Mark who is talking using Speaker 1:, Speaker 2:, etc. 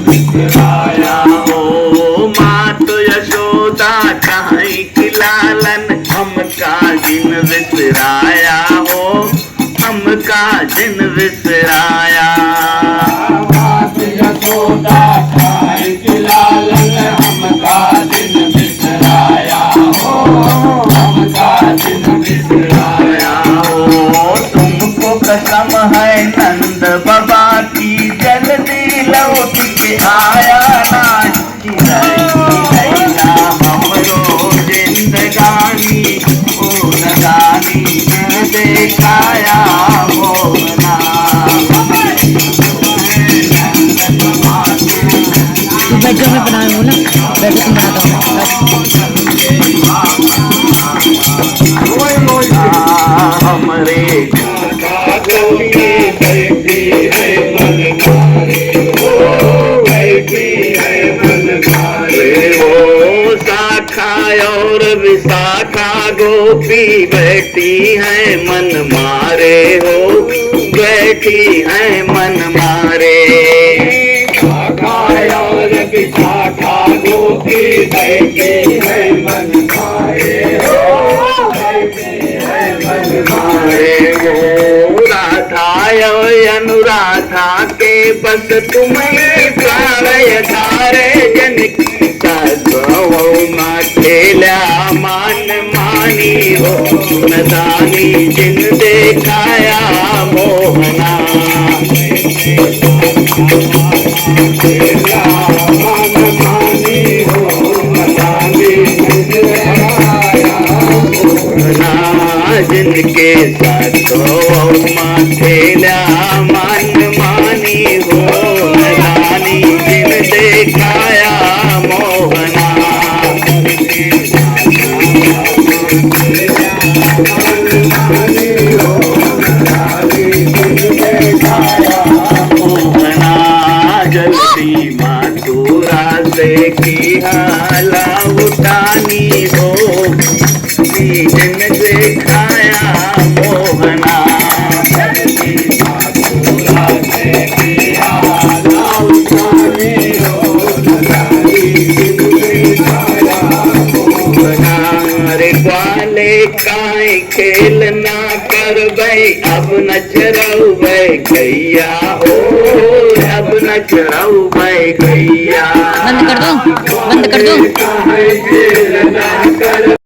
Speaker 1: बिसराया हो। मात यशोदा कहीं की लालन हमका जिन बिसराया हो, हमका जिन बिसराया।
Speaker 2: मात यशोदा कहीं की लालन हमका जिन बिसराया हो, हमका जिन बिसराया
Speaker 1: हो। तुमको कसम है नंद बाबा की, जल्दी लौट के आया ना। हमरो जिंदगानी ओ नदानी न देखाया मोहना।
Speaker 3: बेडरूम में बनाए हो ना, बेडरूम
Speaker 1: हमरे और विशाखा गोपी बैठी है मन मारे हो, बैठी है मन मारे।
Speaker 2: शाखा और विशाखा गोपी बैठी है मन मारे हो, बैठी है मन मारे
Speaker 1: हो। राधा अनुराधा के बस तुम्हें प्राणय धारे जन खेला मान मानी हो, नदानी जिन देखाया मोहना।
Speaker 2: मान मानी हो, नदानी जिन देखाया मोहना।
Speaker 1: जिनके साथ खेला मान मानी हो, नदानी जिन देखाया मोहना। जल्दी माथुरा से की हाला उठानी हो, जिन देखाया मोहना।
Speaker 2: जल्दी माथुरा से की हाला उठानी हो, नदानी जिन देखाया मोहना।
Speaker 1: रे ग्वाले काई खेल ना कर भाई, अब न चरऊ भाई गैया हो, अब न चरऊ भाई गैया।
Speaker 3: बंद कर दो, बंद कर दो।